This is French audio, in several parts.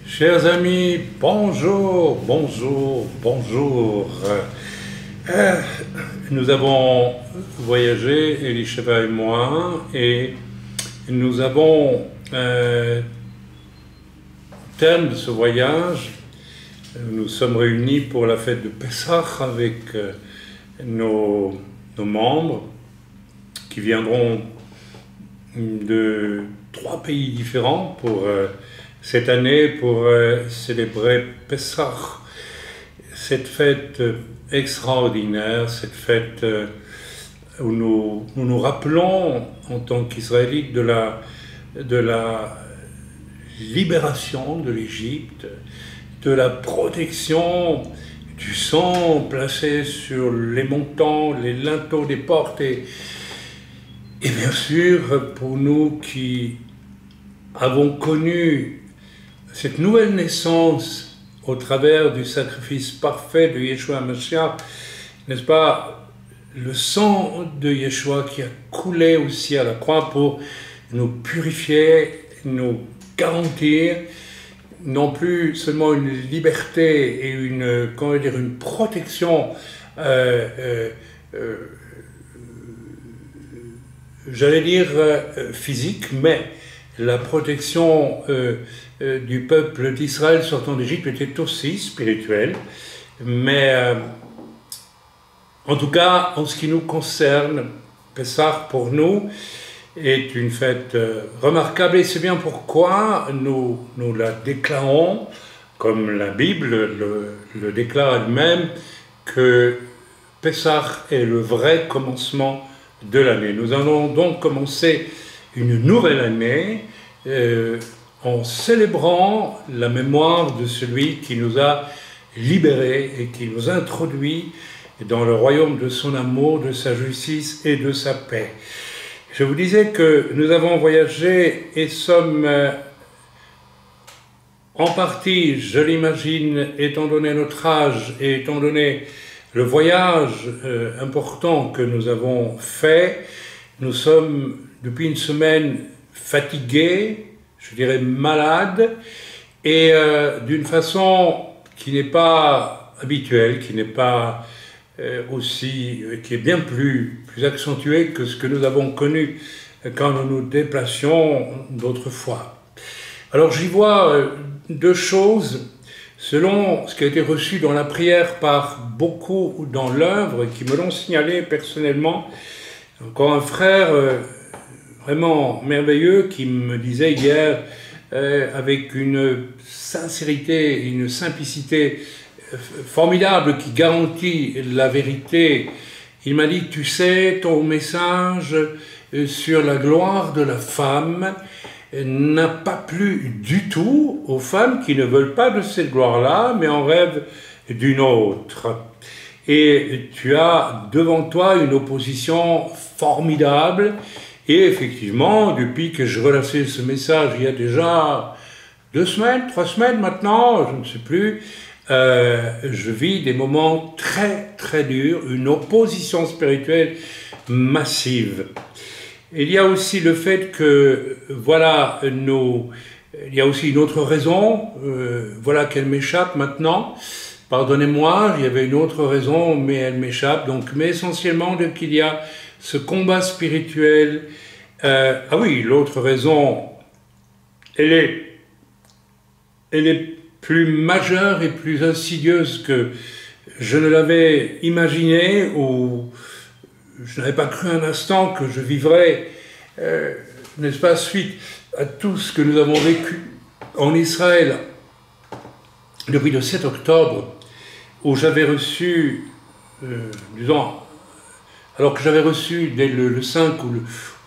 Chers amis, bonjour, bonjour, bonjour. Nous avons voyagé, Elisheva et moi, et nous avons, au terme de ce voyage, nous sommes réunis pour la fête de Pessah avec nos membres qui viendront de 3 pays différents pour cette année pour célébrer Pessah, cette fête extraordinaire, cette fête où nous nous rappelons en tant qu'Israélites de la libération de l'Égypte, de la protection du sang placé sur les montants, les linteaux des portes et bien sûr pour nous qui avons connu cette nouvelle naissance au travers du sacrifice parfait de Yeshua Mashiach, n'est-ce pas, le sang de Yeshua qui a coulé aussi à la croix pour nous purifier, nous garantir non plus seulement une liberté et une protection, j'allais dire physique, mais la protection du peuple d'Israël sortant d'Égypte était aussi spirituelle, mais en tout cas, en ce qui nous concerne, Pessah pour nous est une fête remarquable et c'est bien pourquoi nous la déclarons, comme la Bible le déclare elle-même, que Pessah est le vrai commencement de l'année. Nous allons donc commencer une nouvelle année en célébrant la mémoire de celui qui nous a libérés et qui nous introduit dans le royaume de son amour, de sa justice et de sa paix. Je vous disais que nous avons voyagé et sommes en partie, je l'imagine, étant donné notre âge et étant donné le voyage important que nous avons fait, nous sommes depuis une semaine fatigués, je dirais malades, et d'une façon qui n'est pas habituelle, qui n'est pas qui est bien plus accentuée que ce que nous avons connu quand nous nous déplacions d'autrefois. Alors j'y vois 2 choses, selon ce qui a été reçu dans la prière par beaucoup dans l'œuvre, qui me l'ont signalé personnellement. Encore un frère vraiment merveilleux qui me disait hier, avec une sincérité, une simplicité formidable qui garantit la vérité, il m'a dit, tu sais, ton message sur la gloire de la femme n'a pas plu du tout aux femmes qui ne veulent pas de cette gloire-là, mais en rêvent d'une autre. Et tu as devant toi une opposition formidable. Et effectivement, depuis que je relaçais ce message, il y a déjà 2 semaines, 3 semaines maintenant, je ne sais plus, je vis des moments très très durs, une opposition spirituelle massive. Il y a aussi le fait que, voilà, il y a aussi une autre raison, voilà qu'elle m'échappe maintenant. Pardonnez-moi, il y avait une autre raison, mais elle m'échappe. Donc, mais essentiellement, qu'il y a ce combat spirituel. Ah oui, l'autre raison, elle est plus majeure et plus insidieuse que je ne l'avais imaginé, ou je n'avais pas cru un instant que je vivrais, n'est-ce pas, suite à tout ce que nous avons vécu en Israël depuis le 7 octobre, où j'avais reçu, disons, alors que j'avais reçu dès le 5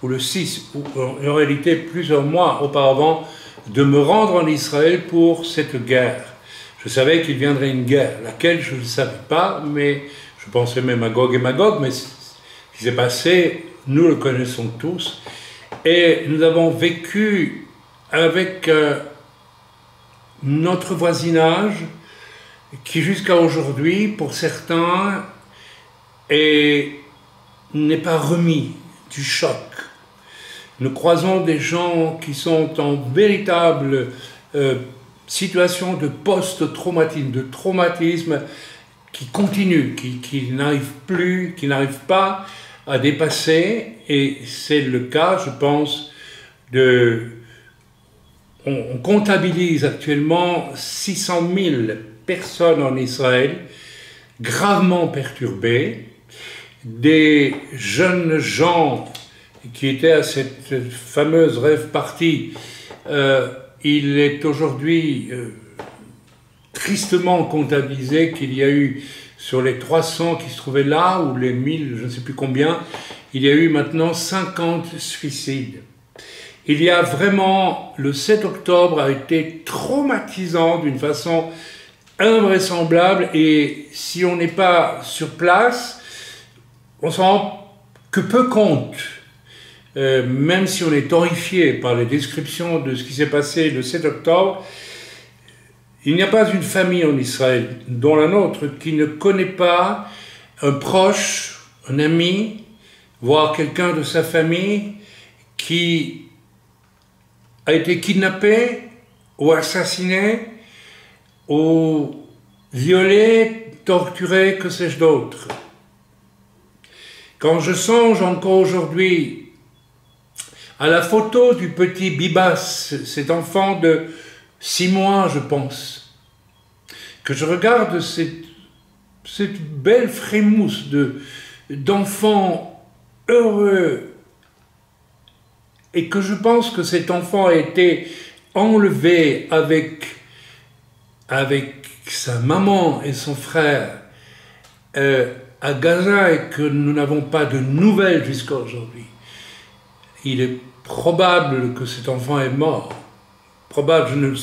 ou le 6, ou en réalité plusieurs mois auparavant, de me rendre en Israël pour cette guerre. Je savais qu'il viendrait une guerre, laquelle je ne savais pas, mais je pensais même à Gog et Magog, mais ce qui s'est passé, nous le connaissons tous, et nous avons vécu avec notre voisinage, qui jusqu'à aujourd'hui, pour certains, n'est pas remis du choc. Nous croisons des gens qui sont en véritable situation de post-traumatisme, de traumatisme qui continue, qui n'arrive plus, qui n'arrive pas à dépasser, et c'est le cas, je pense, on comptabilise actuellement 600 000 personnes en Israël gravement perturbées, des jeunes gens qui étaient à cette fameuse rave party. Il est aujourd'hui tristement comptabilisé qu'il y a eu, sur les 300 qui se trouvaient là, ou les 1000, je ne sais plus combien, il y a eu maintenant 50 suicides. Il y a vraiment, le 7 octobre a été traumatisant d'une façon invraisemblable, et si on n'est pas sur place, on s'en rend que peu compte. Même si on est horrifié par les descriptions de ce qui s'est passé le 7 octobre, il n'y a pas une famille en Israël, dont la nôtre, qui ne connaît pas un proche, un ami, voire quelqu'un de sa famille qui a été kidnappé ou assassiné ou violé, torturé, que sais-je d'autre. Quand je songe encore aujourd'hui à la photo du petit Bibas, cet enfant de 6 mois, je pense, que je regarde cette belle frémousse d'enfants heureux, et que je pense que cet enfant a été enlevé avec sa maman et son frère à Gaza, et que nous n'avons pas de nouvelles jusqu'à aujourd'hui. Il est probable que cet enfant est mort. Probable, je ne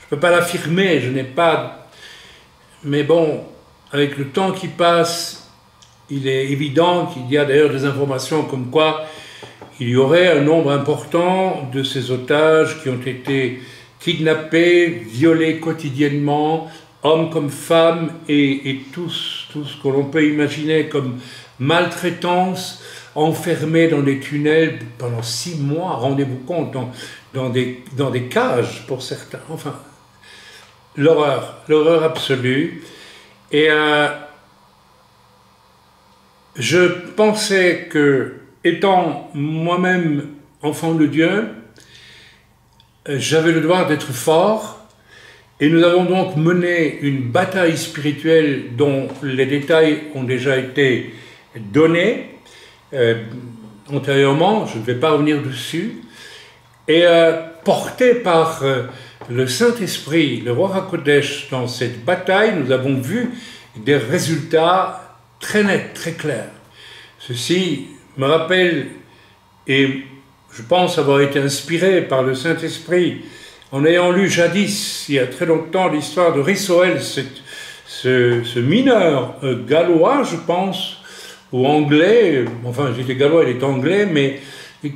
peux pas l'affirmer, je n'ai pas... Mais bon, avec le temps qui passe, il est évident qu'il y a d'ailleurs des informations comme quoi il y aurait un nombre important de ces otages qui ont été kidnappés, violés quotidiennement, hommes comme femmes, et tout ce que l'on peut imaginer comme maltraitance, enfermés dans des tunnels pendant 6 mois, rendez-vous compte, dans des cages pour certains. Enfin, l'horreur absolue. Et je pensais que, étant moi-même enfant de Dieu, j'avais le devoir d'être fort, et nous avons donc mené une bataille spirituelle dont les détails ont déjà été donnés antérieurement, je ne vais pas revenir dessus, et porté par le Saint-Esprit, le Roi HaKodesh, dans cette bataille, nous avons vu des résultats très nets, très clairs. Ceci me rappelle, et je pense avoir été inspiré par le Saint-Esprit, en ayant lu jadis, il y a très longtemps, l'histoire de Rissoel, ce mineur gallois, je pense, ou anglais, enfin j'étais gallois, il est anglais, mais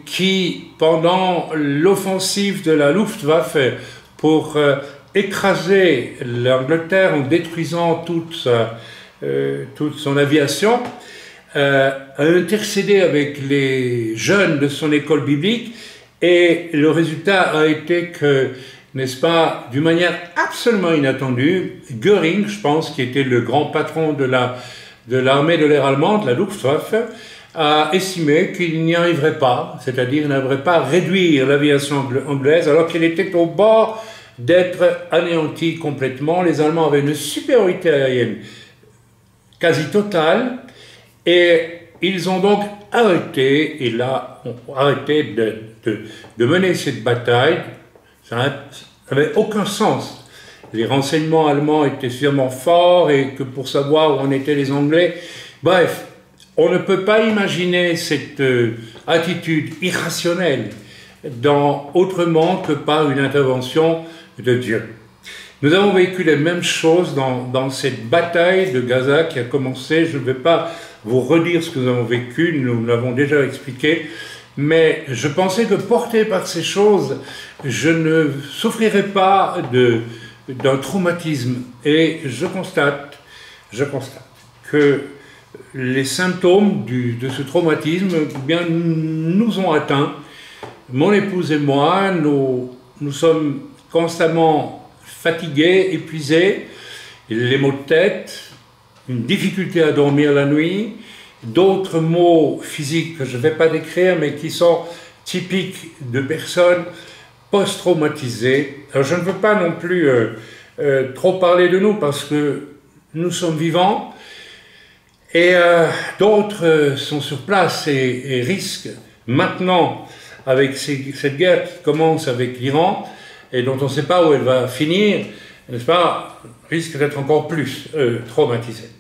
qui, pendant l'offensive de la Luftwaffe pour écraser l'Angleterre en détruisant toute son aviation, a intercédé avec les jeunes de son école biblique, et le résultat a été que, n'est-ce pas, d'une manière absolument inattendue, Göring, je pense, qui était le grand patron de l'armée de l'air allemande, la Luftwaffe, a estimé qu'il n'y arriverait pas, c'est-à-dire n'arriverait pas à réduire l'aviation anglaise, alors qu'elle était au bord d'être anéantie complètement. Les Allemands avaient une supériorité aérienne quasi totale, et ils ont donc arrêté, et là, ont arrêté de mener cette bataille. Ça n'avait aucun sens. Les renseignements allemands étaient suffisamment forts, et que pour savoir où en étaient les Anglais. Bref, on ne peut pas imaginer cette attitude irrationnelle autrement que par une intervention de Dieu. Nous avons vécu les mêmes choses dans cette bataille de Gaza qui a commencé. Je ne vais pas vous redire ce que nous avons vécu, nous l'avons déjà expliqué, mais je pensais que porté par ces choses, je ne souffrirais pas d'un traumatisme. Et je constate que les symptômes de ce traumatisme, eh bien, nous ont atteints. Mon épouse et moi, nous sommes constamment fatigué, épuisé, les maux de tête, une difficulté à dormir la nuit, d'autres maux physiques que je ne vais pas décrire, mais qui sont typiques de personnes post-traumatisées. Alors je ne veux pas non plus trop parler de nous, parce que nous sommes vivants, et d'autres sont sur place et risquent maintenant, avec cette guerre qui commence avec l'Iran, et dont on ne sait pas où elle va finir, n'est-ce pas, risquent d'être encore plus traumatisés.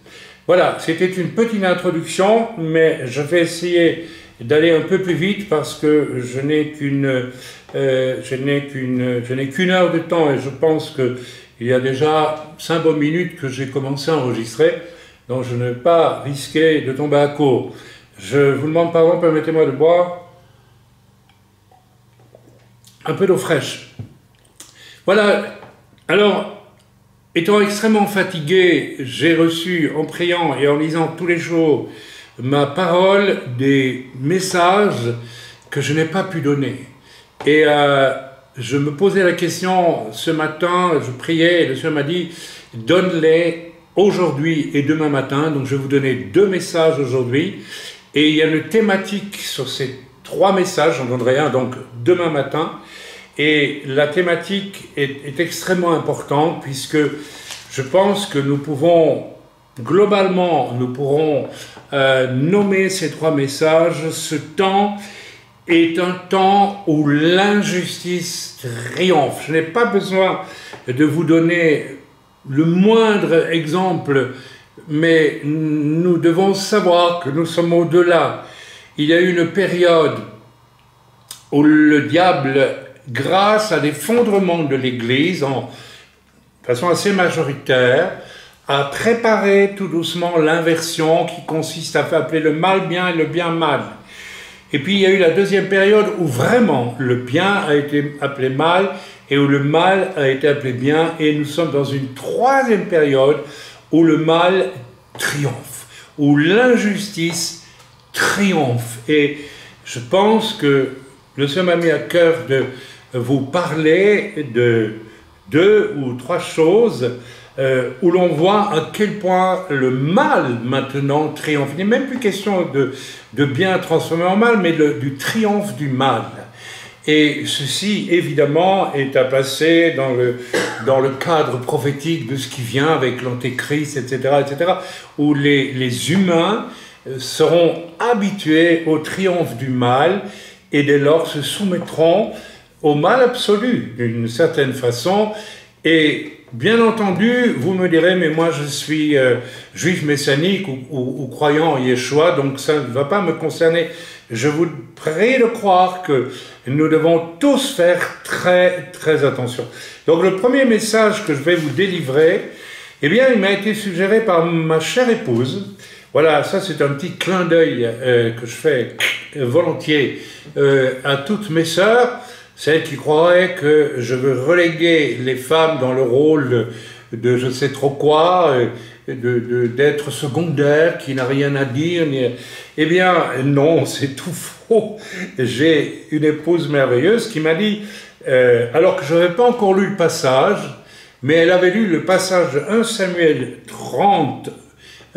Voilà, c'était une petite introduction, mais je vais essayer d'aller un peu plus vite parce que je n'ai qu'une heure de temps et je pense qu'il y a déjà 5 bonnes minutes que j'ai commencé à enregistrer, donc je ne vais pas risquer de tomber à court. Je vous demande pardon, permettez-moi de boire un peu d'eau fraîche. Voilà, alors, étant extrêmement fatigué, j'ai reçu, en priant et en lisant tous les jours ma parole, des messages que je n'ai pas pu donner. Et je me posais la question ce matin, je priais, et le Seigneur m'a dit, donne-les aujourd'hui et demain matin. Donc je vais vous donner 2 messages aujourd'hui. Et il y a une thématique sur ces 3 messages, j'en donnerai un donc demain matin. Et la thématique est extrêmement importante puisque je pense que nous pouvons, globalement, nous pourrons nommer ces 3 messages. Ce temps est un temps où l'injustice triomphe. Je n'ai pas besoin de vous donner le moindre exemple, mais nous devons savoir que nous sommes au-delà. Il y a eu une période où le diable, grâce à l'effondrement de l'Église, de façon assez majoritaire, a préparé tout doucement l'inversion qui consiste à faire appeler le mal bien et le bien mal. Et puis il y a eu la deuxième période où vraiment le bien a été appelé mal et où le mal a été appelé bien, et nous sommes dans une troisième période où le mal triomphe, où l'injustice triomphe. Et je pense que le Seigneur m'a mis à cœur de vous parler de 2 ou 3 choses où l'on voit à quel point le mal maintenant triomphe. Il n'est même plus question de bien transformé en mal, mais du triomphe du mal. Et ceci, évidemment, est à placer dans le cadre prophétique de ce qui vient avec l'Antéchrist, etc., où les humains seront habitués au triomphe du mal et dès lors se soumettront au mal absolu, d'une certaine façon. Et bien entendu, vous me direz, mais moi je suis juif messianique ou croyant en Yeshua, donc ça ne va pas me concerner. Je vous prie de croire que nous devons tous faire très très attention. Donc le premier message que je vais vous délivrer, eh bien il m'a été suggéré par ma chère épouse. Voilà, ça c'est un petit clin d'œil que je fais volontiers à toutes mes sœurs, celles qui croiraient que je veux reléguer les femmes dans le rôle de je sais trop quoi, d'être secondaire, qui n'a rien à dire. Eh bien, non, c'est tout faux. J'ai une épouse merveilleuse qui m'a dit, alors que je n'avais pas encore lu le passage, mais elle avait lu le passage de 1 Samuel 30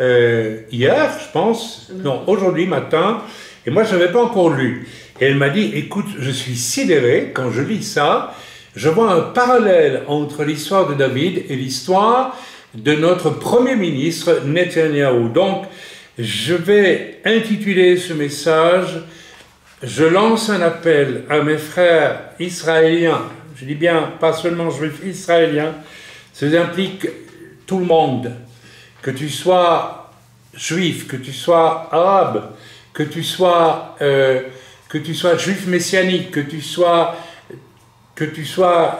hier, je pense, non, aujourd'hui matin, et moi je n'avais pas encore lu. Et elle m'a dit, écoute, je suis sidéré, quand je lis ça, je vois un parallèle entre l'histoire de David et l'histoire de notre Premier ministre Netanyahou. Donc, je vais intituler ce message « Je lance un appel à mes frères israéliens », je dis bien, pas seulement juifs israéliens, ça implique tout le monde, que tu sois juif, que tu sois arabe, que tu sois juif messianique, que tu sois,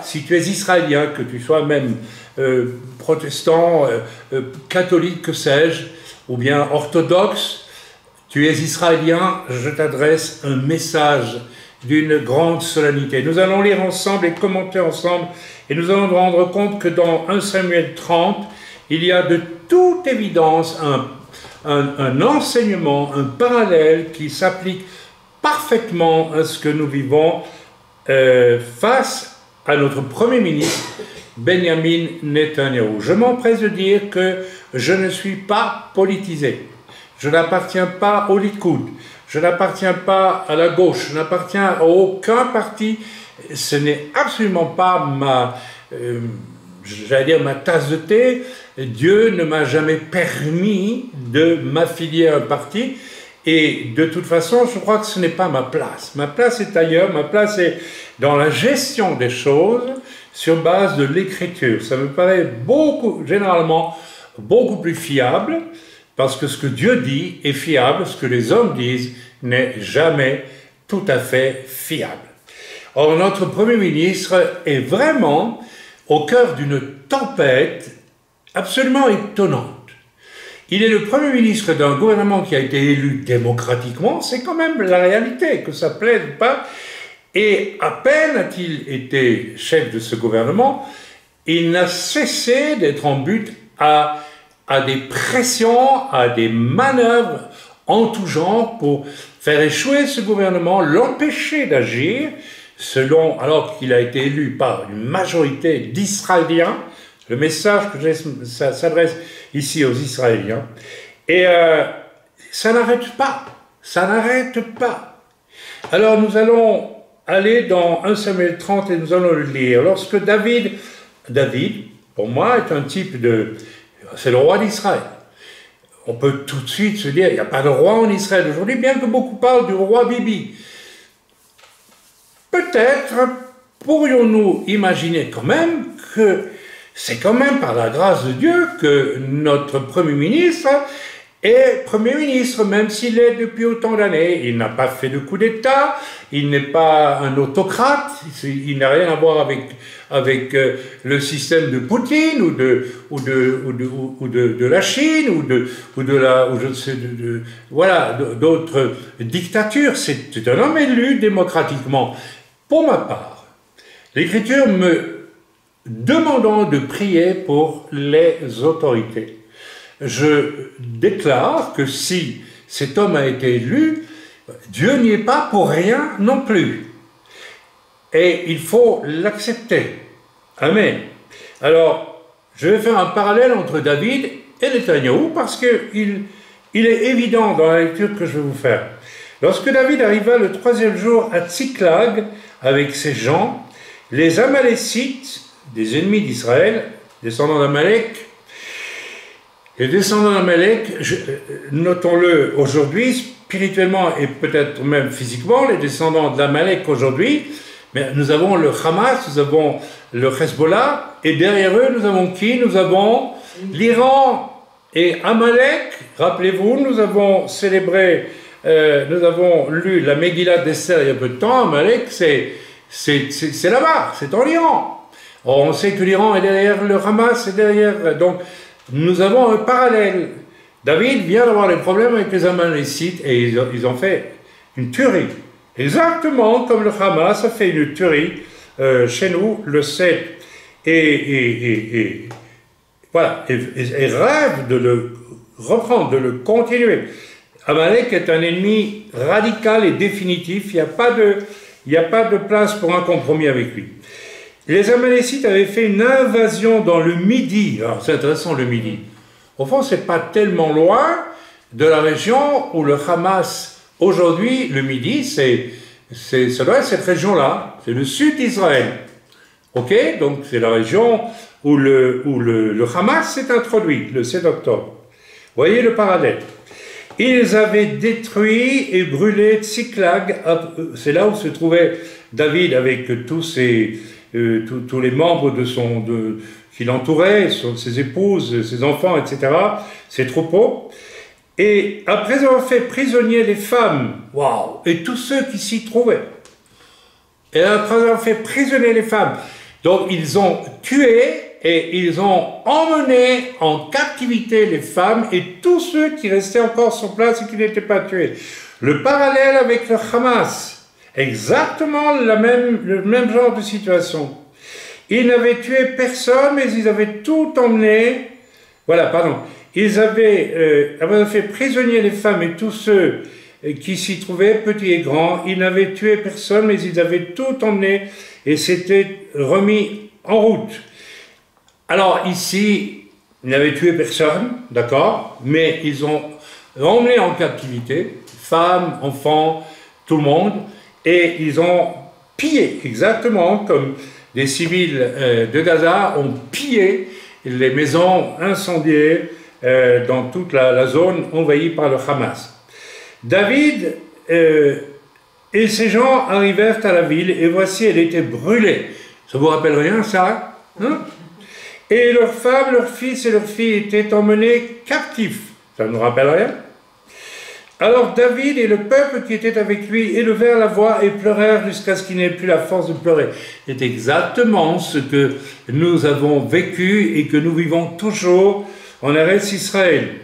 si tu es israélien, que tu sois même protestant, catholique, que sais-je, ou bien orthodoxe, tu es israélien, je t'adresse un message d'une grande solennité. Nous allons lire ensemble et commenter ensemble, et nous allons nous rendre compte que dans 1 Samuel 30, il y a de toute évidence un enseignement, un parallèle qui s'applique parfaitement à ce que nous vivons face à notre Premier ministre, Benjamin Netanyahou. Je m'empresse de dire que je ne suis pas politisé. Je n'appartiens pas au Likoud. Je n'appartiens pas à la gauche. Je n'appartiens à aucun parti. Ce n'est absolument pas j'allais dire ma tasse de thé. Dieu ne m'a jamais permis de m'affilier à un parti. Et de toute façon, je crois que ce n'est pas ma place. Ma place est ailleurs. Ma place est dans la gestion des choses sur base de l'écriture. Ça me paraît généralement beaucoup plus fiable, parce que ce que Dieu dit est fiable, ce que les hommes disent n'est jamais tout à fait fiable. Or, notre Premier ministre est vraiment au cœur d'une tempête absolument étonnante. Il est le Premier ministre d'un gouvernement qui a été élu démocratiquement, c'est quand même la réalité, que ça plaise ou pas, et à peine a-t-il été chef de ce gouvernement, il n'a cessé d'être en but à des pressions, à des manœuvres en tout genre pour faire échouer ce gouvernement, l'empêcher d'agir, alors qu'il a été élu par une majorité d'Israéliens. Le message que j'ai s'adresse ici aux Israéliens. Et ça n'arrête pas. Ça n'arrête pas. Alors nous allons aller dans 1 Samuel 30 et nous allons le lire. Lorsque David, pour moi, est un type c'est le roi d'Israël. On peut tout de suite se dire, il n'y a pas de roi en Israël aujourd'hui, bien que beaucoup parlent du roi Bibi. Peut-être pourrions-nous imaginer quand même que c'est quand même par la grâce de Dieu que notre Premier ministre est Premier ministre, même s'il est depuis autant d'années. Il n'a pas fait de coup d'État, il n'est pas un autocrate, il n'a rien à voir avec le système de Poutine ou de la Chine d'autres dictatures. C'est un homme élu démocratiquement. Pour ma part, l'Écriture me demandant de prier pour les autorités. Je déclare que si cet homme a été élu, Dieu n'y est pas pour rien non plus. Et il faut l'accepter. Amen. Alors, je vais faire un parallèle entre David et Netanyahou parce qu'il est évident dans la lecture que je vais vous faire. Lorsque David arriva le 3e jour à Tsiklag avec ses gens, les Amalécites, des ennemis d'Israël, descendants d'Amalek. Les descendants d'Amalek, notons-le aujourd'hui, spirituellement et peut-être même physiquement, les descendants d'Amalek aujourd'hui, mais nous avons le Hamas, nous avons le Hezbollah, et derrière eux, nous avons qui? Nous avons l'Iran et Amalek. Rappelez-vous, nous avons célébré, nous avons lu la Megillah d'Esther il y a peu de temps. Amalek, c'est là-bas, c'est en Iran. Or, on sait que l'Iran est derrière le Hamas, est derrière... Donc, nous avons un parallèle. David vient d'avoir des problèmes avec les Amalécites et ils ont fait une tuerie. Exactement comme le Hamas a fait une tuerie chez nous le 7. Et voilà, et rêve de le reprendre, de le continuer. Amalek est un ennemi radical et définitif. Il n'y a pas de place pour un compromis avec lui. Les Amalécites avaient fait une invasion dans le Midi. Alors, c'est intéressant, le Midi. Au fond, c'est pas tellement loin de la région où le Hamas, aujourd'hui, le Midi, ça doit être cette région-là. C'est le sud d'Israël. Ok? Donc, c'est la région où le Hamas s'est introduit, le 7 octobre. Voyez le parallèle. Ils avaient détruit et brûlé Tsiklag. C'est là où se trouvait David avec tous les membres qui l'entouraient, ses épouses, ses enfants, etc., ses troupeaux. Et après avoir fait prisonnier les femmes, waouh, et tous ceux qui s'y trouvaient, et après avoir fait prisonnier les femmes, donc ils ont tué et ils ont emmené en captivité les femmes et tous ceux qui restaient encore sur place et qui n'étaient pas tués. Le parallèle avec le Hamas, exactement le même genre de situation. Ils n'avaient tué personne, mais ils avaient tout emmené. Voilà, pardon. Ils avaient fait prisonnier les femmes et tous ceux qui s'y trouvaient, petits et grands. Ils n'avaient tué personne, mais ils avaient tout emmené et s'étaient remis en route. Alors ici, ils n'avaient tué personne, d'accord, mais ils ont emmené en captivité femmes, enfants, tout le monde, et ils ont pillé, exactement comme des civils de Gaza ont pillé les maisons incendiées dans toute la zone envahie par le Hamas. David et ses gens arrivèrent à la ville, et voici, elle était brûlée. Ça vous rappelle rien, ça, hein? Et leurs femmes, leurs fils et leurs filles étaient emmenés captifs. Ça ne nous rappelle rien? Alors David et le peuple qui était avec lui élevèrent la voix et pleurèrent jusqu'à ce qu'il n'ait plus la force de pleurer. C'est exactement ce que nous avons vécu et que nous vivons toujours en Eretz Israël.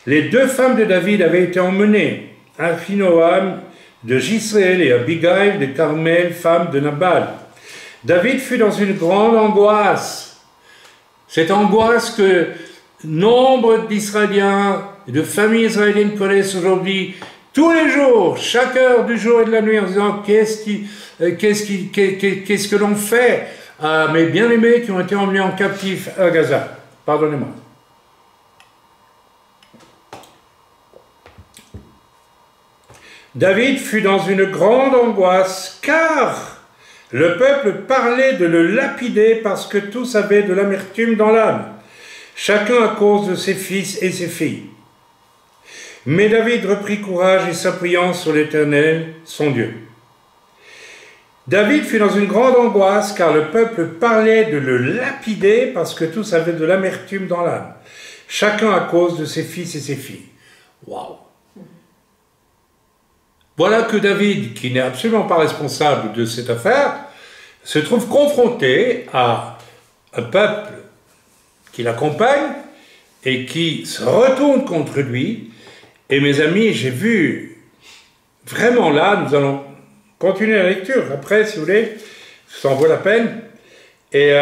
Les deux femmes de David avaient été emmenées, Ahinoam de Jisraël et Abigail de Carmel, femme de Nabal. David fut dans une grande angoisse. Cette angoisse que nombre d'Israéliens, de familles israéliennes connaissent aujourd'hui, tous les jours, chaque heure du jour et de la nuit, en disant qu'est-ce que l'on fait à mes bien-aimés qui ont été emmenés en captif à Gaza. Pardonnez-moi. David fut dans une grande angoisse, car le peuple parlait de le lapider parce que tous avaient de l'amertume dans l'âme, chacun à cause de ses fils et ses filles. Mais David reprit courage et s'appuyant sur l'Éternel, son Dieu. David fut dans une grande angoisse, car le peuple parlait de le lapider parce que tous avaient de l'amertume dans l'âme, chacun à cause de ses fils et ses filles. Waouh! Voilà que David, qui n'est absolument pas responsable de cette affaire, se trouve confronté à un peuple qui l'accompagne et qui se retourne contre lui. Et mes amis, j'ai vu, vraiment là, nous allons continuer la lecture après, si vous voulez, ça en vaut la peine. Et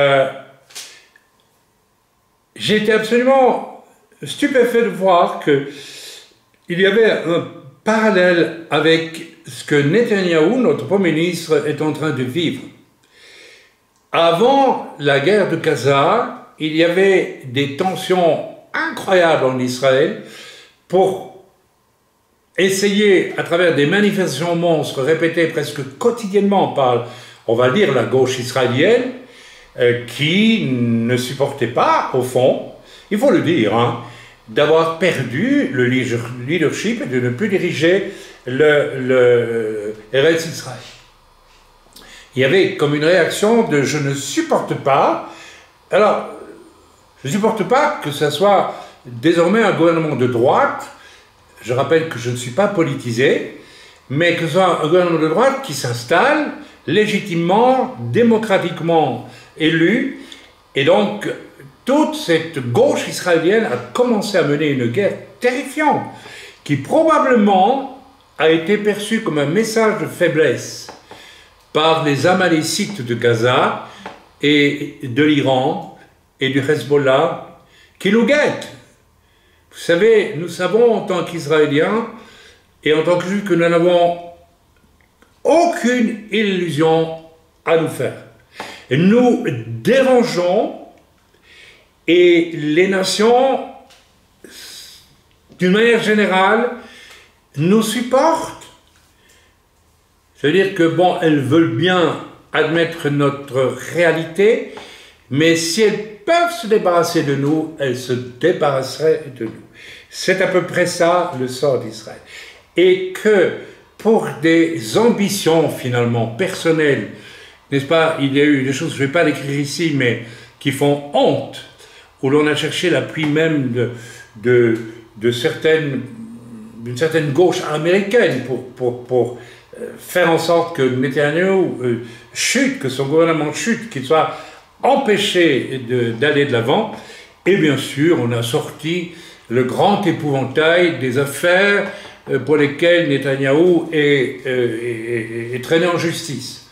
j'ai été absolument stupéfait de voir qu'il y avait un parallèle avec ce que Netanyahou, notre Premier ministre, est en train de vivre. Avant la guerre de Gaza, il y avait des tensions incroyables en Israël pour essayer, à travers des manifestations monstres répétées presque quotidiennement par, on va dire, la gauche israélienne, qui ne supportait pas, au fond, il faut le dire, hein, d'avoir perdu le leadership et de ne plus diriger le Eretz Israël. Il y avait comme une réaction de « je ne supporte pas ». Alors, je ne supporte pas que ce soit désormais un gouvernement de droite. Je rappelle que je ne suis pas politisé, mais que ce soit un gouvernement de droite qui s'installe légitimement, démocratiquement élu, et donc toute cette gauche israélienne a commencé à mener une guerre terrifiante, qui probablement a été perçue comme un message de faiblesse par les Amalécites de Gaza et de l'Iran et du Hezbollah, qui nous guettent. Vous savez, nous savons en tant qu'Israéliens et en tant que Juifs que nous n'avons aucune illusion à nous faire. Et nous dérangeons et les nations, d'une manière générale, nous supportent. C'est-à-dire que, bon, elles veulent bien admettre notre réalité, mais si elles peuvent se débarrasser de nous, elles se débarrasseraient de nous. C'est à peu près ça le sort d'Israël. Et que pour des ambitions finalement personnelles, n'est-ce pas, il y a eu des choses, je ne vais pas l'écrire ici, mais qui font honte, où l'on a cherché l'appui même d'une certaine gauche américaine pour faire en sorte que Netanyahou chute, que son gouvernement chute, qu'il soit empêché d'aller de l'avant. Et bien sûr, on a sorti le grand épouvantail des affaires pour lesquelles Netanyahou est traîné en justice.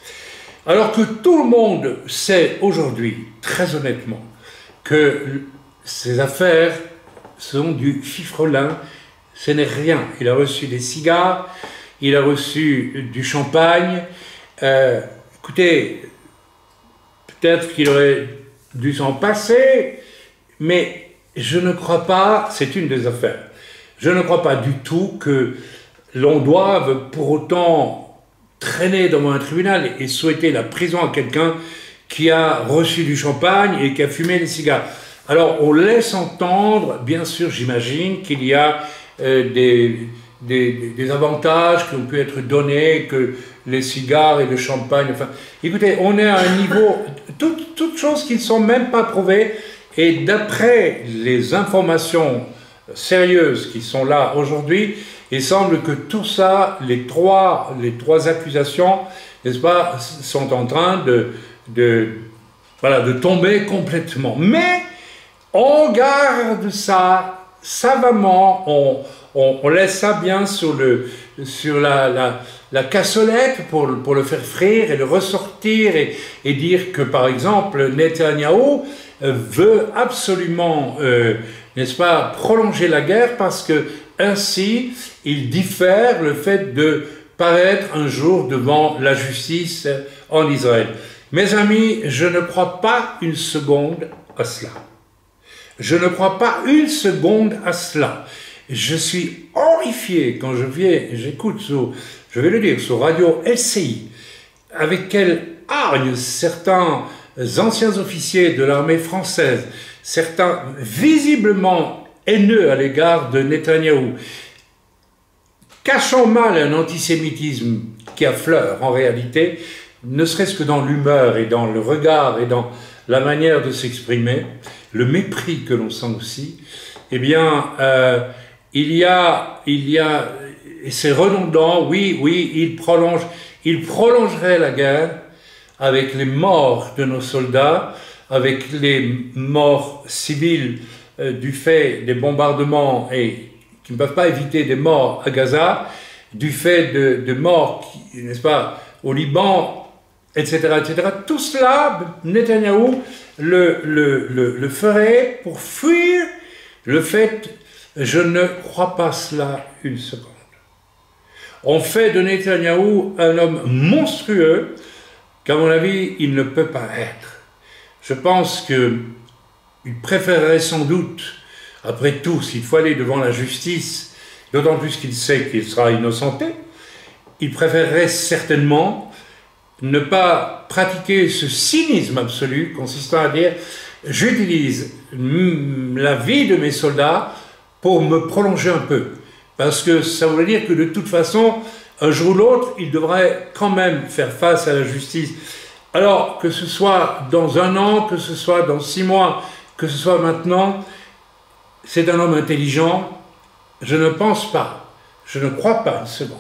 Alors que tout le monde sait aujourd'hui, très honnêtement, que ces affaires sont du fifrelin, ce n'est rien. Il a reçu des cigares, il a reçu du champagne. Écoutez, peut-être qu'il aurait dû s'en passer, mais je ne crois pas, c'est une des affaires, je ne crois pas du tout que l'on doive pour autant traîner devant un tribunal et souhaiter la prison à quelqu'un qui a reçu du champagne et qui a fumé des cigares. Alors on laisse entendre, bien sûr j'imagine, qu'il y a des avantages qui ont pu être donnés, que les cigares et le champagne, enfin, écoutez, on est à un niveau, toutes choses qui ne sont même pas prouvées, et d'après les informations sérieuses qui sont là aujourd'hui, il semble que tout ça, les trois accusations, n'est-ce pas, sont en train de tomber complètement. Mais on garde ça savamment, on laisse ça bien sur la cassolette pour le faire frire et le ressortir et dire que, par exemple, Netanyahou veut absolument, n'est-ce pas, prolonger la guerre parce que ainsi il diffère le fait de paraître un jour devant la justice en Israël. Mes amis, je ne crois pas une seconde à cela. Je ne crois pas une seconde à cela. Je suis horrifié quand j'écoute, je vais le dire, sur Radio LCI, avec quel hargne certains anciens officiers de l'armée française, certains visiblement haineux à l'égard de Netanyahou, cachant mal un antisémitisme qui affleure en réalité, ne serait-ce que dans l'humeur et dans le regard et dans la manière de s'exprimer, le mépris que l'on sent aussi, eh bien, il y a, et c'est redondant, oui, il prolongerait la guerre avec les morts de nos soldats, avec les morts civiles du fait des bombardements et qui ne peuvent pas éviter des morts à Gaza, du fait de morts, n'est-ce pas, au Liban, etc., etc. Tout cela, Netanyahou le ferait pour fuir le fait. Je ne crois pas cela une seconde. On fait de Netanyahou un homme monstrueux qu'à mon avis, il ne peut pas être. Je pense qu'il préférerait sans doute, après tout, s'il faut aller devant la justice, d'autant plus qu'il sait qu'il sera innocenté, il préférerait certainement ne pas pratiquer ce cynisme absolu consistant à dire « j'utilise la vie de mes soldats pour me prolonger un peu ». Parce que ça voudrait dire que de toute façon, un jour ou l'autre, il devrait quand même faire face à la justice. Alors, que ce soit dans 1 an, que ce soit dans 6 mois, que ce soit maintenant, c'est un homme intelligent. Je ne pense pas, je ne crois pas une seconde,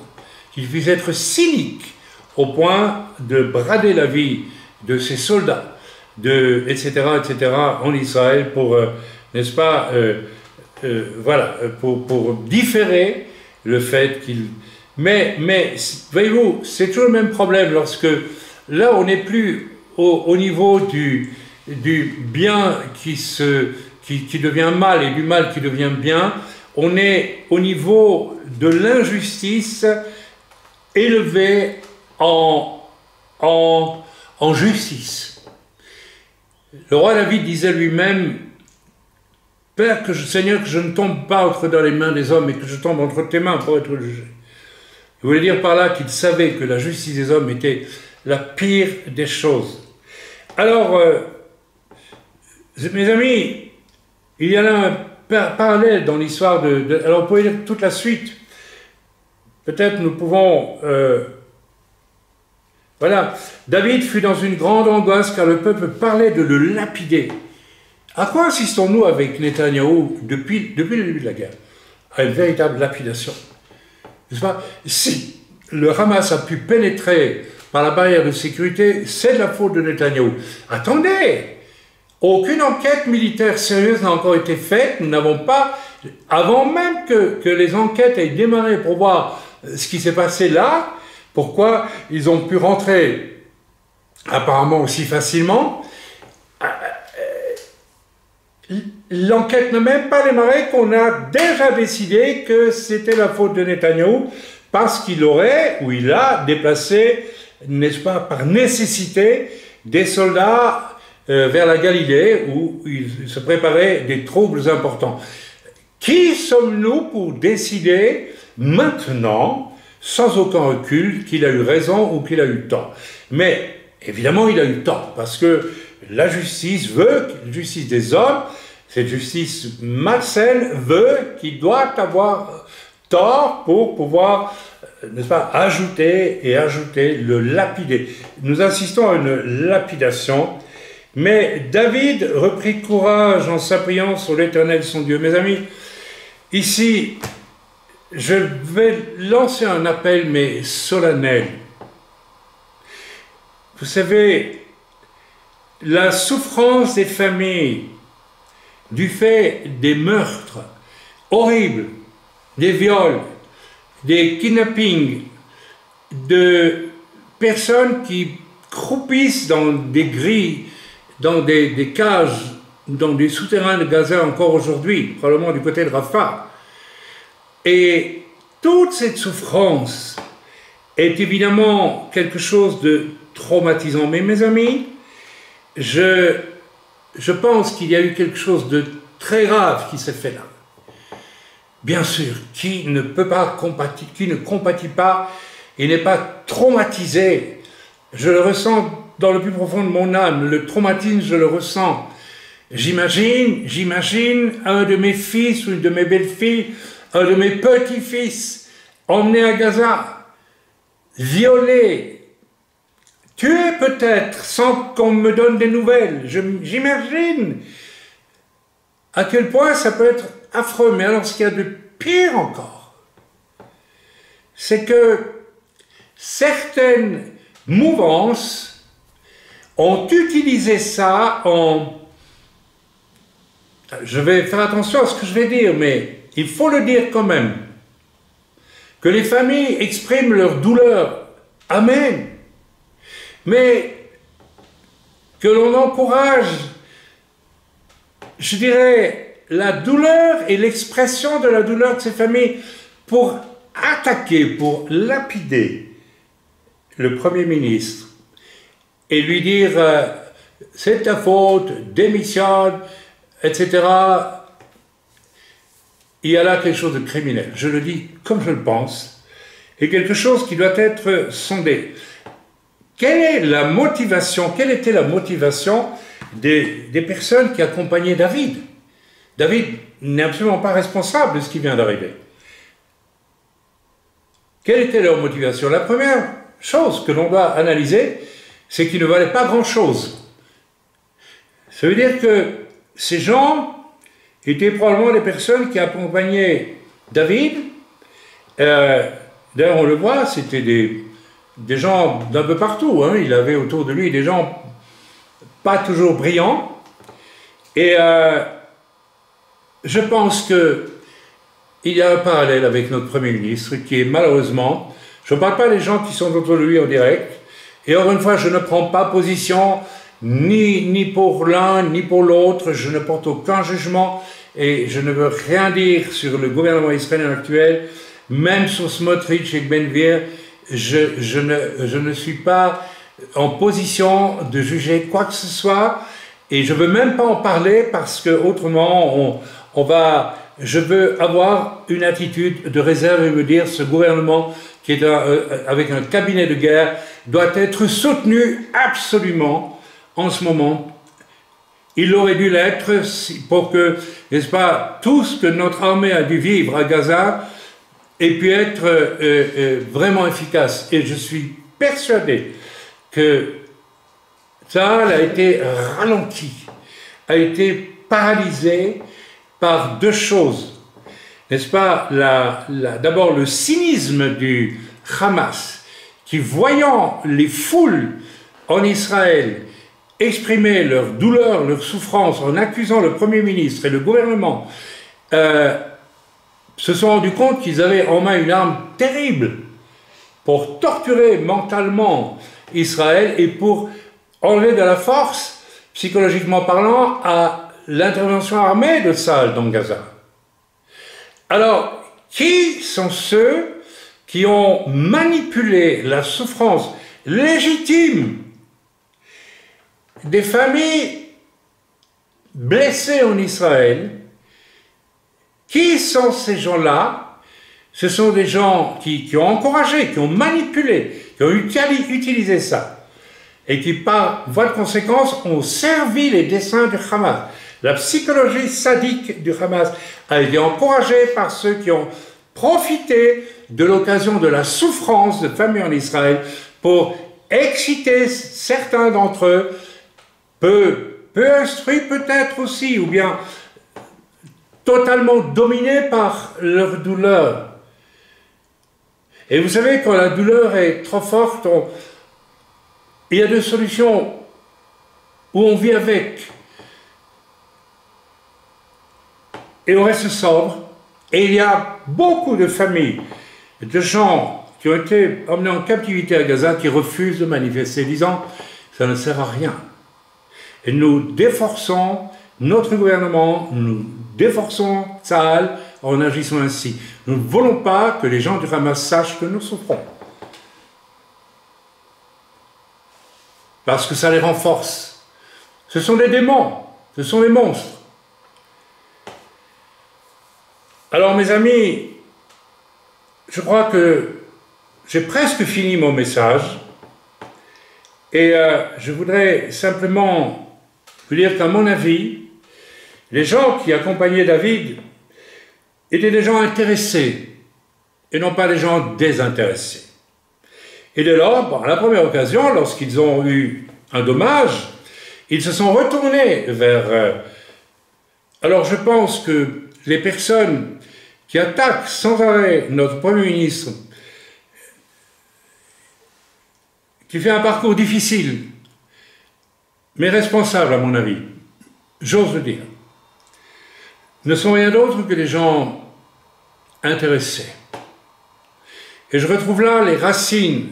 qu'il puisse être cynique au point de brader la vie de ses soldats, etc., en Israël pour, n'est-ce pas, voilà, pour différer le fait qu'il... Mais voyez-vous, c'est toujours le même problème lorsque, là, on n'est plus au niveau du bien qui devient mal et du mal qui devient bien, on est au niveau de l'injustice élevée en justice. Le roi David disait lui-même, « Père, Seigneur, que je ne tombe pas dans les mains des hommes, et que je tombe entre tes mains pour être jugé. » Il voulait dire par là qu'il savait que la justice des hommes était la pire des choses. Alors, mes amis, il y a là un parallèle dans l'histoire alors, on pourrait dire toute la suite. Peut-être nous pouvons... voilà. David fut dans une grande angoisse car le peuple parlait de le lapider. À quoi assistons-nous avec Netanyahou depuis le début de la guerre? À une véritable lapidation. N'est-ce pas? Si le Hamas a pu pénétrer par la barrière de sécurité, c'est de la faute de Netanyahou. Attendez! Aucune enquête militaire sérieuse n'a encore été faite. Nous n'avons pas, avant même que les enquêtes aient démarré pour voir ce qui s'est passé là, pourquoi ils ont pu rentrer apparemment aussi facilement. l'enquête n'a même pas démarré qu'on a déjà décidé que c'était la faute de Netanyahou parce qu'il aurait, ou il a déplacé, n'est-ce pas, par nécessité, des soldats vers la Galilée où il se préparait des troubles importants. Qui sommes-nous pour décider maintenant, sans aucun recul, qu'il a eu raison ou qu'il a eu tort? Mais évidemment, il a eu tort, parce que la justice veut, la justice des hommes, cette justice malsaine veut qu'il doit avoir tort pour pouvoir, n'est-ce pas, ajouter, le lapider. Nous assistons à une lapidation, mais David reprit courage en s'appuyant sur l'Éternel son Dieu. Mes amis, ici, je vais lancer un appel, mais solennel. Vous savez, la souffrance des familles, du fait des meurtres horribles, des viols, des kidnappings, de personnes qui croupissent dans des grilles, dans des cages, dans des souterrains de Gaza encore aujourd'hui, probablement du côté de Rafah. Et toute cette souffrance est évidemment quelque chose de traumatisant. Mais mes amis, je pense qu'il y a eu quelque chose de très grave qui s'est fait là. Bien sûr, qui ne compatit pas et n'est pas traumatisé. Je le ressens dans le plus profond de mon âme. Le traumatisme, je le ressens. J'imagine un de mes fils ou une de mes belles-filles, un de mes petits-fils emmené à Gaza, violé, tué peut-être sans qu'on me donne des nouvelles. J'imagine à quel point ça peut être affreux. Mais alors ce qu'il y a de pire encore, c'est que certaines mouvances ont utilisé ça en... Je vais faire attention à ce que je vais dire, mais il faut le dire quand même, que les familles expriment leur douleur. Amen. Mais que l'on encourage, je dirais, la douleur et l'expression de la douleur de ces familles pour attaquer, pour lapider le Premier ministre et lui dire c'est ta faute, démissionne, etc. Il y a là quelque chose de criminel. Je le dis comme je le pense, et quelque chose qui doit être sondé. Quelle était la motivation des personnes qui accompagnaient David? David n'est absolument pas responsable de ce qui vient d'arriver. Quelle était leur motivation? La première chose que l'on doit analyser, c'est qu'ils ne valaient pas grand-chose. Ça veut dire que ces gens étaient probablement des personnes qui accompagnaient David. D'ailleurs, on le voit, c'était des gens d'un peu partout. Hein. Il avait autour de lui des gens pas toujours brillants. Et je pense qu'il y a un parallèle avec notre Premier ministre qui est malheureusement, je ne parle pas des gens qui sont autour de lui en direct, et encore une fois, je ne prends pas position ni pour l'un ni pour l'autre, je ne porte aucun jugement et je ne veux rien dire sur le gouvernement israélien actuel, même sur Smotrich et Ben-Gvir, je ne suis pas en position de juger quoi que ce soit et je ne veux même pas en parler parce que autrement je veux avoir une attitude de réserve et me dire ce gouvernement qui est avec un cabinet de guerre doit être soutenu absolument en ce moment. Il aurait dû l'être pour que, n'est-ce pas, tout ce que notre armée a dû vivre à Gaza ait pu être vraiment efficace. Et je suis persuadé que ça a été ralenti, a été paralysé par deux choses. N'est-ce pas, d'abord le cynisme du Hamas, qui voyant les foules en Israël exprimer leur douleur, leur souffrance en accusant le Premier ministre et le gouvernement, se sont rendus compte qu'ils avaient en main une arme terrible pour torturer mentalement Israël et pour enlever de la force, psychologiquement parlant, à l'intervention armée de Tsahal dans Gaza. Alors, qui sont ceux qui ont manipulé la souffrance légitime des familles blessées en Israël? Qui sont ces gens-là? Ce sont des gens qui ont encouragé, qui ont manipulé, qui ont utilisé ça, et qui, par voie de conséquence, ont servi les desseins du Hamas. La psychologie sadique du Hamas a été encouragée par ceux qui ont profité de l'occasion de la souffrance de familles en Israël pour exciter certains d'entre eux, peu instruits peut-être aussi, ou bien totalement dominés par leur douleur. Et vous savez, quand la douleur est trop forte, il y a deux solutions où on vit avec. Et on reste sobre. Et il y a beaucoup de familles, de gens qui ont été emmenés en captivité à Gaza qui refusent de manifester, disant « ça ne sert à rien ». Et nous déforçons notre gouvernement, nous déforçons Tsahal en agissant ainsi. Nous ne voulons pas que les gens du Hamas sachent que nous souffrons. Parce que ça les renforce. Ce sont des démons, ce sont des monstres. Alors mes amis, je crois que j'ai presque fini mon message et je voudrais simplement vous dire qu'à mon avis, les gens qui accompagnaient David étaient des gens intéressés et non pas des gens désintéressés. Et dès lors, à la première occasion, lorsqu'ils ont eu un dommage, ils se sont retournés vers... Alors je pense que les personnes qui attaquent sans arrêt notre Premier ministre, qui fait un parcours difficile, mais responsable à mon avis, j'ose le dire, ne sont rien d'autre que des gens intéressés. Et je retrouve là les racines.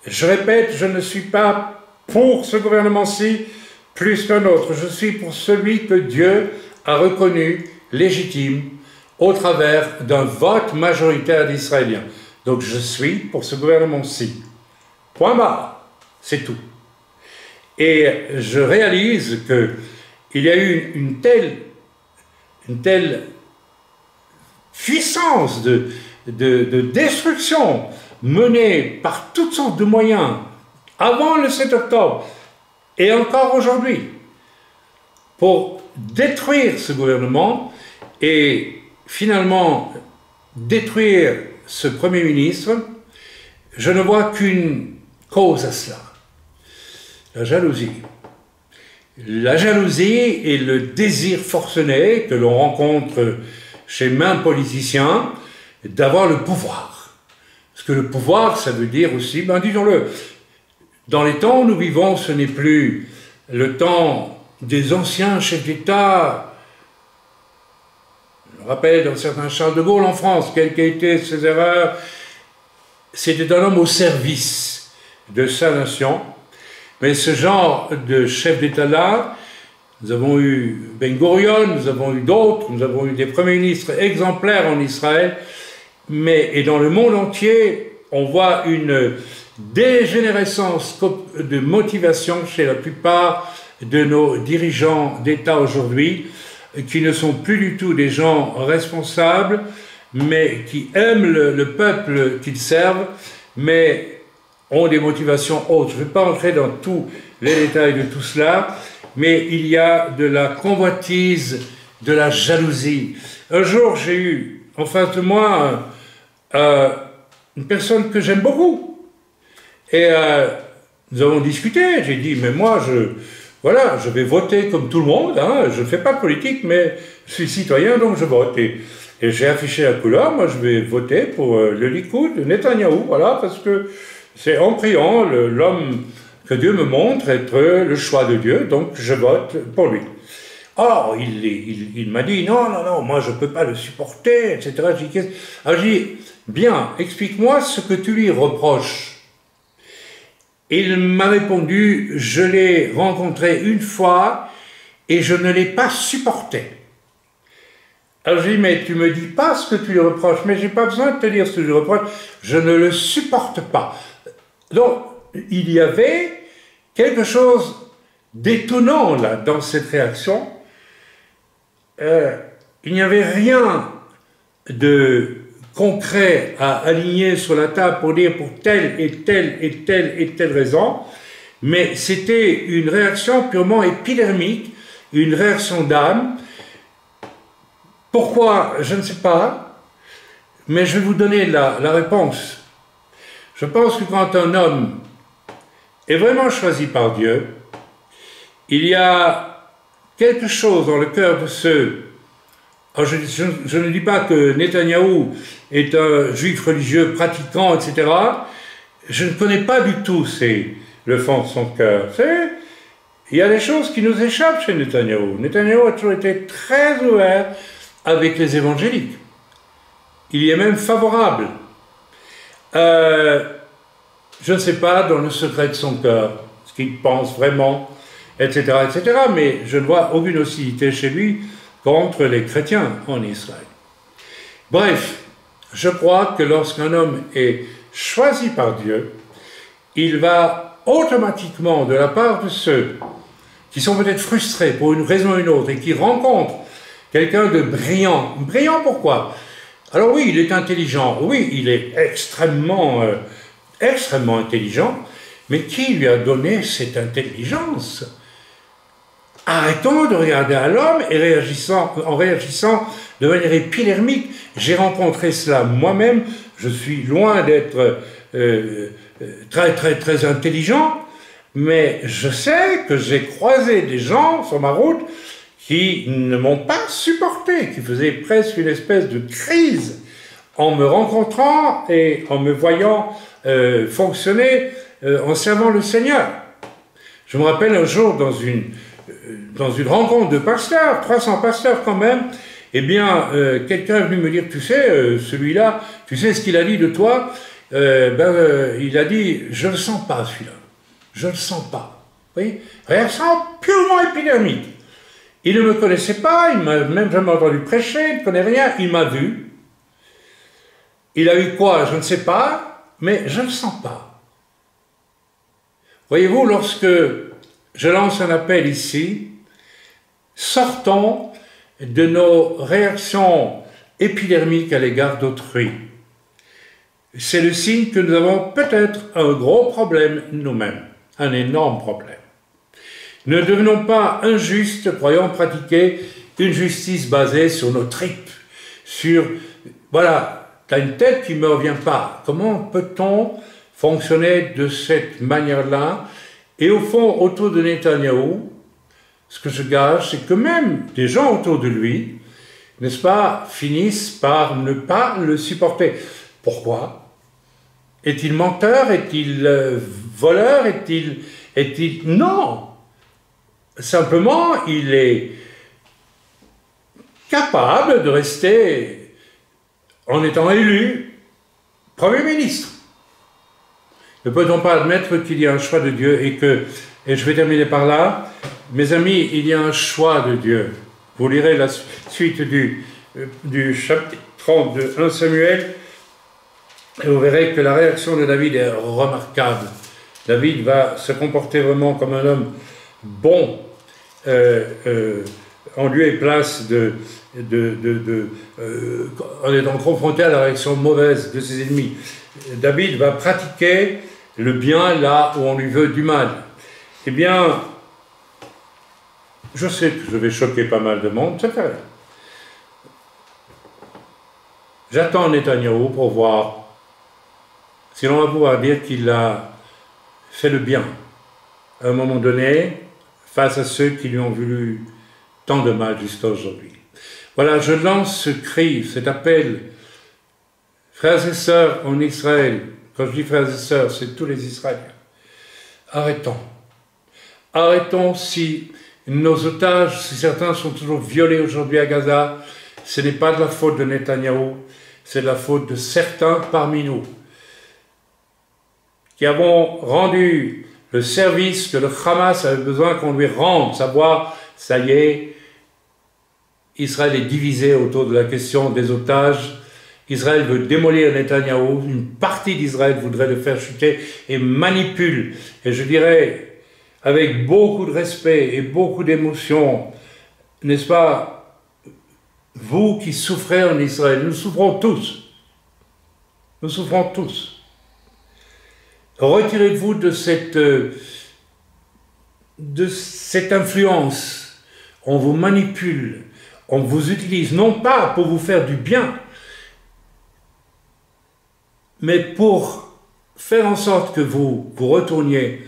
Je répète, je ne suis pas pour ce gouvernement-ci plus qu'un autre. Je suis pour celui que Dieu a reconnu légitime au travers d'un vote majoritaire d'Israéliens. Donc je suis pour ce gouvernement-ci. Point barre. C'est tout. Et je réalise qu'il y a eu une telle puissance de destruction menée par toutes sortes de moyens avant le 7 octobre et encore aujourd'hui pour détruire ce gouvernement et finalement détruire ce Premier ministre. Je ne vois qu'une cause à cela: la jalousie. La jalousie et le désir forcené que l'on rencontre chez maints politiciens d'avoir le pouvoir. Parce que le pouvoir, ça veut dire aussi, disons-le, dans les temps où nous vivons, ce n'est plus le temps des anciens chefs d'État. Je me rappelle d'un certain Charles de Gaulle en France, quelles qu'aient été ses erreurs, c'était un homme au service de sa nation. Mais ce genre de chef d'État-là, nous avons eu Ben Gurion, nous avons eu d'autres, nous avons eu des premiers ministres exemplaires en Israël, et dans le monde entier, on voit une dégénérescence de motivation chez la plupart de nos dirigeants d'État aujourd'hui, qui ne sont plus du tout des gens responsables, mais qui aiment le peuple qu'ils servent, mais ont des motivations autres. Je ne vais pas entrer dans tous les détails de tout cela, mais il y a de la convoitise, de la jalousie. Un jour, j'ai eu en face de moi une personne que j'aime beaucoup. Et nous avons discuté. J'ai dit, mais moi, je vais voter comme tout le monde. Hein. Je ne fais pas de politique, mais je suis citoyen, donc je vote. Et j'ai affiché la couleur. Moi, je vais voter pour le Likoud de Netanyahou, voilà, parce que c'est en priant l'homme que Dieu me montre être le choix de Dieu, donc je vote pour lui. Or, il m'a dit, non, moi je ne peux pas le supporter, etc. Alors j'ai dit, bien, explique-moi ce que tu lui reproches. Il m'a répondu, je l'ai rencontré une fois, et je ne l'ai pas supporté. Alors je dis, mais tu me dis pas ce que tu lui reproches, mais j'ai pas besoin de te dire ce que je lui reproche, je ne le supporte pas. Donc, il y avait quelque chose d'étonnant là, dans cette réaction. Il n'y avait rien de concret à aligner sur la table pour dire pour telle et telle et telle et telle raison, mais c'était une réaction purement épidermique, une réaction d'âme. Pourquoi? Je ne sais pas, mais je vais vous donner la réponse. Je pense que quand un homme est vraiment choisi par Dieu, il y a quelque chose dans le cœur de ceux... Alors je ne dis pas que Netanyahou est un juif religieux pratiquant, etc. Je ne connais pas du tout le fond de son cœur. Vous savez, il y a des choses qui nous échappent chez Netanyahou. Netanyahou a toujours été très ouvert avec les évangéliques. Il y est même favorable. Je ne sais pas dans le secret de son cœur, ce qu'il pense vraiment, etc., etc., mais je ne vois aucune hostilité chez lui contre les chrétiens en Israël. Bref, je crois que lorsqu'un homme est choisi par Dieu, il va automatiquement, de la part de ceux qui sont peut-être frustrés pour une raison ou une autre et qui rencontrent quelqu'un de brillant. Brillant pourquoi? Alors oui, il est intelligent, oui, il est extrêmement intelligent, mais qui lui a donné cette intelligence? Arrêtons de regarder à l'homme et en réagissant de manière épidermique. J'ai rencontré cela moi-même, je suis loin d'être très intelligent, mais je sais que j'ai croisé des gens sur ma route qui ne m'ont pas supporté, qui faisaient presque une espèce de crise en me rencontrant et en me voyant fonctionner en servant le Seigneur. Je me rappelle un jour dans une rencontre de pasteurs, 300 pasteurs quand même, eh bien, quelqu'un est venu me dire, tu sais, celui-là, tu sais ce qu'il a dit de toi? Il a dit, je ne le sens pas celui-là, je ne le sens pas. Vous voyez? Réaction purement épidermique. Il ne me connaissait pas, il m'a même jamais entendu prêcher, il ne connaît rien, il m'a vu. Il a eu quoi? Je ne sais pas, mais je ne le sens pas. Voyez-vous, lorsque je lance un appel ici, sortons de nos réactions épidermiques à l'égard d'autrui. C'est le signe que nous avons peut-être un gros problème nous-mêmes, un énorme problème. Ne devenons pas injustes, croyons pratiquer une justice basée sur nos tripes, sur, voilà, t'as une tête qui ne me revient pas. Comment peut-on fonctionner de cette manière-là? Et au fond, autour de Netanyahou, ce que je gage, c'est que même des gens autour de lui, n'est-ce pas, finissent par ne pas le supporter. Pourquoi? Est-il menteur? Est-il voleur? Est-il... Non! Simplement, il est capable de rester, en étant élu, Premier ministre. Ne peut-on pas admettre qu'il y a un choix de Dieu et je vais terminer par là, mes amis, il y a un choix de Dieu. Vous lirez la suite du chapitre 30 de 1 Samuel et vous verrez que la réaction de David est remarquable. David va se comporter vraiment comme un homme bon, en lieu et place en étant confronté à la réaction mauvaise de ses ennemis. David va pratiquer le bien là où on lui veut du mal. Eh bien, je sais que je vais choquer pas mal de monde, ça fait rien. J'attends Netanyahou pour voir si l'on va pouvoir dire qu'il a fait le bien à un moment donné face à ceux qui lui ont voulu tant de mal jusqu'à aujourd'hui. Voilà, je lance ce cri, cet appel. Frères et sœurs en Israël, quand je dis frères et sœurs, c'est tous les Israéliens. Arrêtons. Arrêtons si nos otages, si certains sont toujours violés aujourd'hui à Gaza, ce n'est pas de la faute de Netanyahou, c'est de la faute de certains parmi nous qui avons rendu le service que le Hamas avait besoin qu'on lui rende, savoir ça y est, Israël est divisé autour de la question des otages. Israël veut démolir Netanyahou, une partie d'Israël voudrait le faire chuter et manipule, et je dirais avec beaucoup de respect et beaucoup d'émotion, n'est-ce pas, vous qui souffrez en Israël, nous souffrons tous. Nous souffrons tous. Retirez-vous de cette influence. On vous manipule, on vous utilise, non pas pour vous faire du bien, mais pour faire en sorte que vous retourniez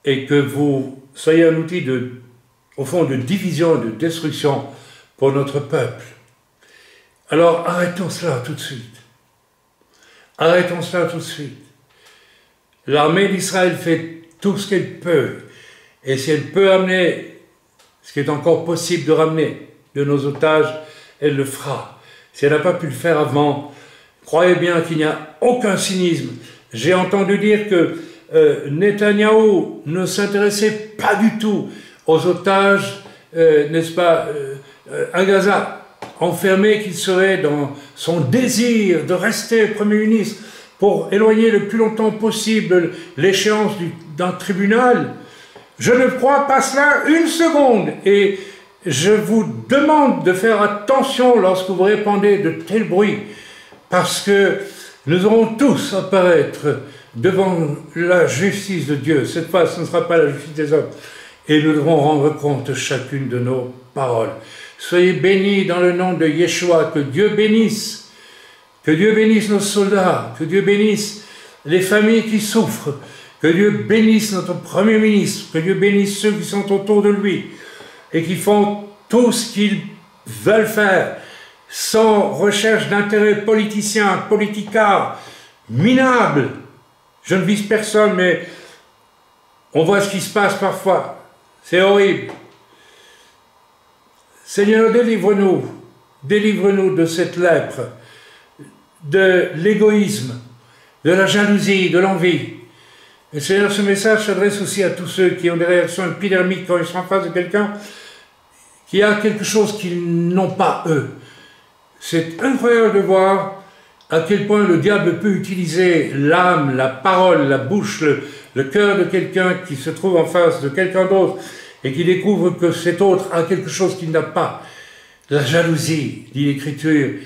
et que vous soyez un outil au fond, de division et de destruction pour notre peuple. Alors arrêtons cela tout de suite. Arrêtons cela tout de suite. L'armée d'Israël fait tout ce qu'elle peut. Et si elle peut amener ce qui est encore possible de ramener de nos otages, elle le fera. Si elle n'a pas pu le faire avant, croyez bien qu'il n'y a aucun cynisme. J'ai entendu dire que Netanyahou ne s'intéressait pas du tout aux otages, n'est-ce pas, à Gaza, enfermé qu'il serait dans son désir de rester Premier ministre pour éloigner le plus longtemps possible l'échéance d'un tribunal. Je ne crois pas cela une seconde, et je vous demande de faire attention lorsque vous répandez de tels bruits, parce que nous aurons tous à paraître devant la justice de Dieu. Cette fois, ce ne sera pas la justice des hommes, et nous devrons rendre compte chacune de nos paroles. Soyez bénis dans le nom de Yeshua, que Dieu bénisse nos soldats, que Dieu bénisse les familles qui souffrent, que Dieu bénisse notre Premier ministre, que Dieu bénisse ceux qui sont autour de lui et qui font tout ce qu'ils veulent faire sans recherche d'intérêt politicien, politicard, minable. Je ne vise personne, mais on voit ce qui se passe parfois. C'est horrible. Seigneur, délivre-nous de cette lèpre, de l'égoïsme, de la jalousie, de l'envie. Et Seigneur, ce message s'adresse aussi à tous ceux qui ont des réactions épidermiques quand ils sont en face de quelqu'un qui a quelque chose qu'ils n'ont pas eux. C'est incroyable de voir à quel point le diable peut utiliser l'âme, la parole, la bouche, le cœur de quelqu'un qui se trouve en face de quelqu'un d'autre et qui découvre que cet autre a quelque chose qu'il n'a pas. La jalousie, dit l'Écriture,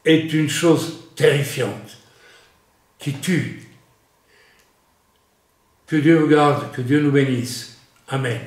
est une chose terrifiante, qui tue. Que Dieu vous garde, que Dieu nous bénisse. Amen.